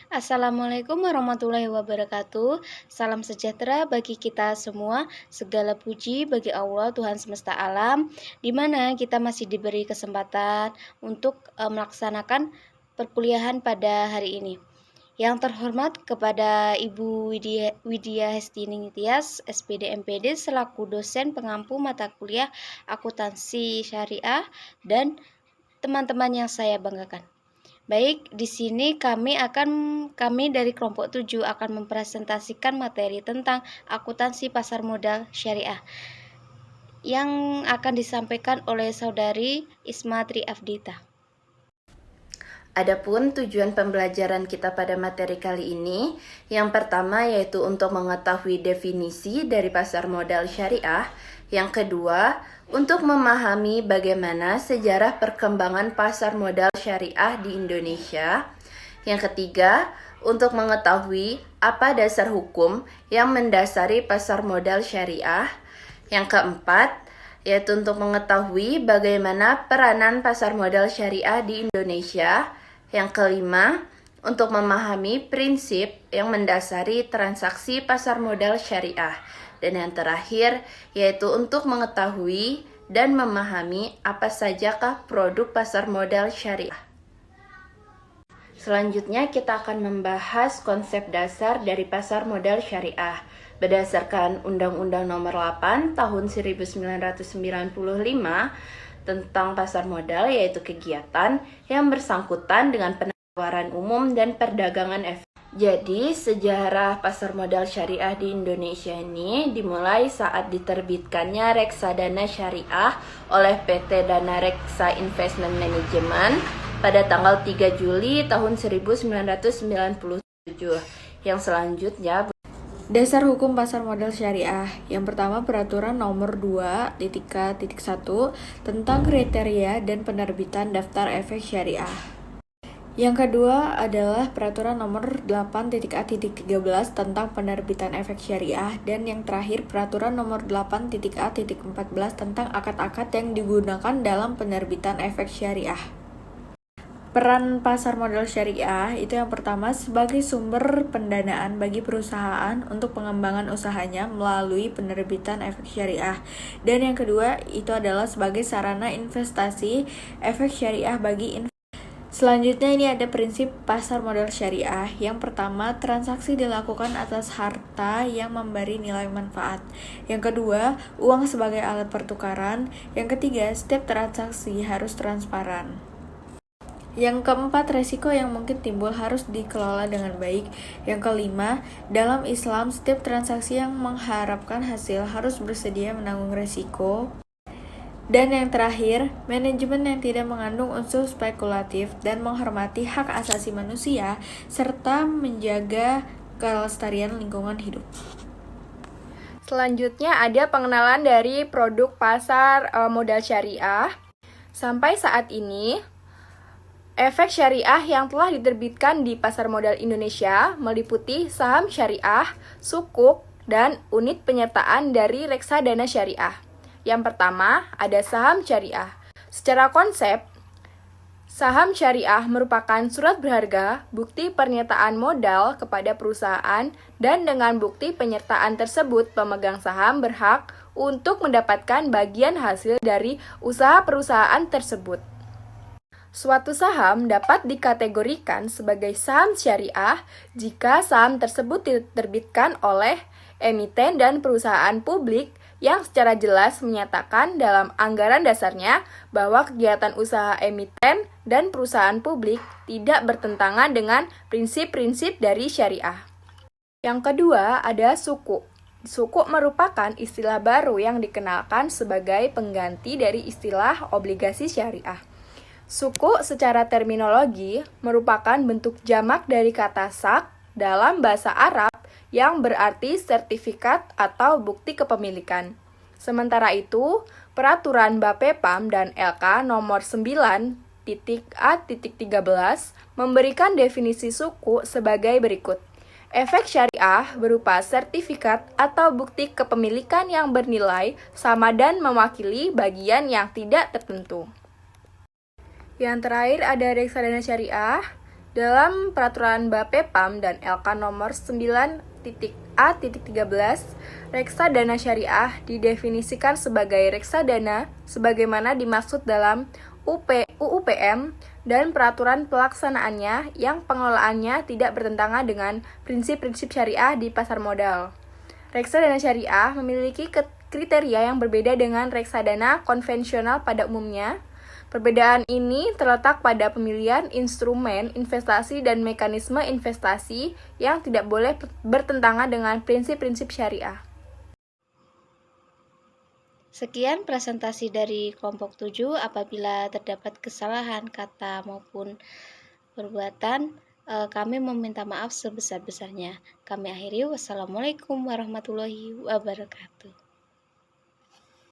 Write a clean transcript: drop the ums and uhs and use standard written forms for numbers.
Assalamualaikum warahmatullahi wabarakatuh. Salam sejahtera bagi kita semua. Segala puji bagi Allah Tuhan semesta alam, di mana kita masih diberi kesempatan untuk melaksanakan perkuliahan pada hari ini. Yang terhormat kepada Ibu Widya Hestini Nitias, SPD MPD selaku dosen pengampu mata kuliah akuntansi syariah dan teman-teman yang saya banggakan. Baik, di sini kami dari kelompok 7 akan mempresentasikan materi tentang akuntansi pasar modal syariah yang akan disampaikan oleh Saudari Isma Triafdita. Adapun tujuan pembelajaran kita pada materi kali ini, yang pertama yaitu untuk mengetahui definisi dari pasar modal syariah, yang kedua untuk memahami bagaimana sejarah perkembangan pasar modal syariah di Indonesia, yang ketiga untuk mengetahui apa dasar hukum yang mendasari pasar modal syariah, yang keempat yaitu untuk mengetahui bagaimana peranan pasar modal syariah di Indonesia. Yang kelima, untuk memahami prinsip yang mendasari transaksi pasar modal syariah. Dan yang terakhir, yaitu untuk mengetahui dan memahami apa sajakah produk pasar modal syariah. Selanjutnya kita akan membahas konsep dasar dari pasar modal syariah. Berdasarkan Undang-Undang Nomor 8 Tahun 1995 tentang pasar modal, yaitu kegiatan yang bersangkutan dengan penawaran umum dan perdagangan efek. Jadi, sejarah pasar modal syariah di Indonesia ini dimulai saat diterbitkannya Reksadana Syariah oleh PT Dana Reksa Investment Management pada tanggal 3 Juli tahun 1997. Yang selanjutnya, dasar hukum pasar modal syariah. Yang pertama, peraturan nomor 2.K.1 tentang kriteria dan penerbitan daftar efek syariah. Yang kedua adalah peraturan nomor 8.A.13 tentang penerbitan efek syariah, dan yang terakhir peraturan nomor 8.A.14 tentang akad-akad yang digunakan dalam penerbitan efek syariah. Peran pasar modal syariah itu yang pertama sebagai sumber pendanaan bagi perusahaan untuk pengembangan usahanya melalui penerbitan efek syariah. Dan yang kedua itu adalah sebagai sarana investasi efek syariah bagi Selanjutnya ini ada prinsip pasar modal syariah. Yang pertama, transaksi dilakukan atas harta yang memberi nilai manfaat. Yang kedua, uang sebagai alat pertukaran. Yang ketiga, setiap transaksi harus transparan. Yang keempat, resiko yang mungkin timbul harus dikelola dengan baik. Yang kelima, dalam Islam setiap transaksi yang mengharapkan hasil harus bersedia menanggung resiko. Dan yang terakhir, manajemen yang tidak mengandung unsur spekulatif dan menghormati hak asasi manusia serta menjaga kelestarian lingkungan hidup. Selanjutnya ada pengenalan dari produk pasar modal syariah. Sampai saat ini, efek syariah yang telah diterbitkan di pasar modal Indonesia meliputi saham syariah, sukuk, dan unit penyertaan dari reksadana syariah. Yang pertama, ada saham syariah. Secara konsep, saham syariah merupakan surat berharga, bukti pernyataan modal kepada perusahaan, dan dengan bukti penyertaan tersebut, pemegang saham berhak untuk mendapatkan bagian hasil dari usaha perusahaan tersebut. Suatu saham dapat dikategorikan sebagai saham syariah jika saham tersebut diterbitkan oleh emiten dan perusahaan publik yang secara jelas menyatakan dalam anggaran dasarnya bahwa kegiatan usaha emiten dan perusahaan publik tidak bertentangan dengan prinsip-prinsip dari syariah. Yang kedua ada sukuk. Sukuk merupakan istilah baru yang dikenalkan sebagai pengganti dari istilah obligasi syariah. Sukuk secara terminologi merupakan bentuk jamak dari kata sak dalam bahasa Arab yang berarti sertifikat atau bukti kepemilikan. Sementara itu, peraturan Bapepam dan LK nomor 9.A.13 memberikan definisi suku sebagai berikut. Efek syariah berupa sertifikat atau bukti kepemilikan yang bernilai sama dan mewakili bagian yang tidak tertentu. Yang terakhir ada reksadana syariah. Dalam Peraturan Bapepam dan LK nomor 9.A.13, reksadana syariah didefinisikan sebagai reksadana sebagaimana dimaksud dalam UU PM dan peraturan pelaksanaannya yang pengelolaannya tidak bertentangan dengan prinsip-prinsip syariah di pasar modal. Reksadana syariah memiliki kriteria yang berbeda dengan reksadana konvensional pada umumnya. Perbedaan ini terletak pada pemilihan instrumen investasi dan mekanisme investasi yang tidak boleh bertentangan dengan prinsip-prinsip syariah. Sekian presentasi dari kelompok 7. Apabila terdapat kesalahan kata maupun perbuatan, kami meminta maaf sebesar-besarnya. Kami akhiri. Wassalamualaikum warahmatullahi wabarakatuh.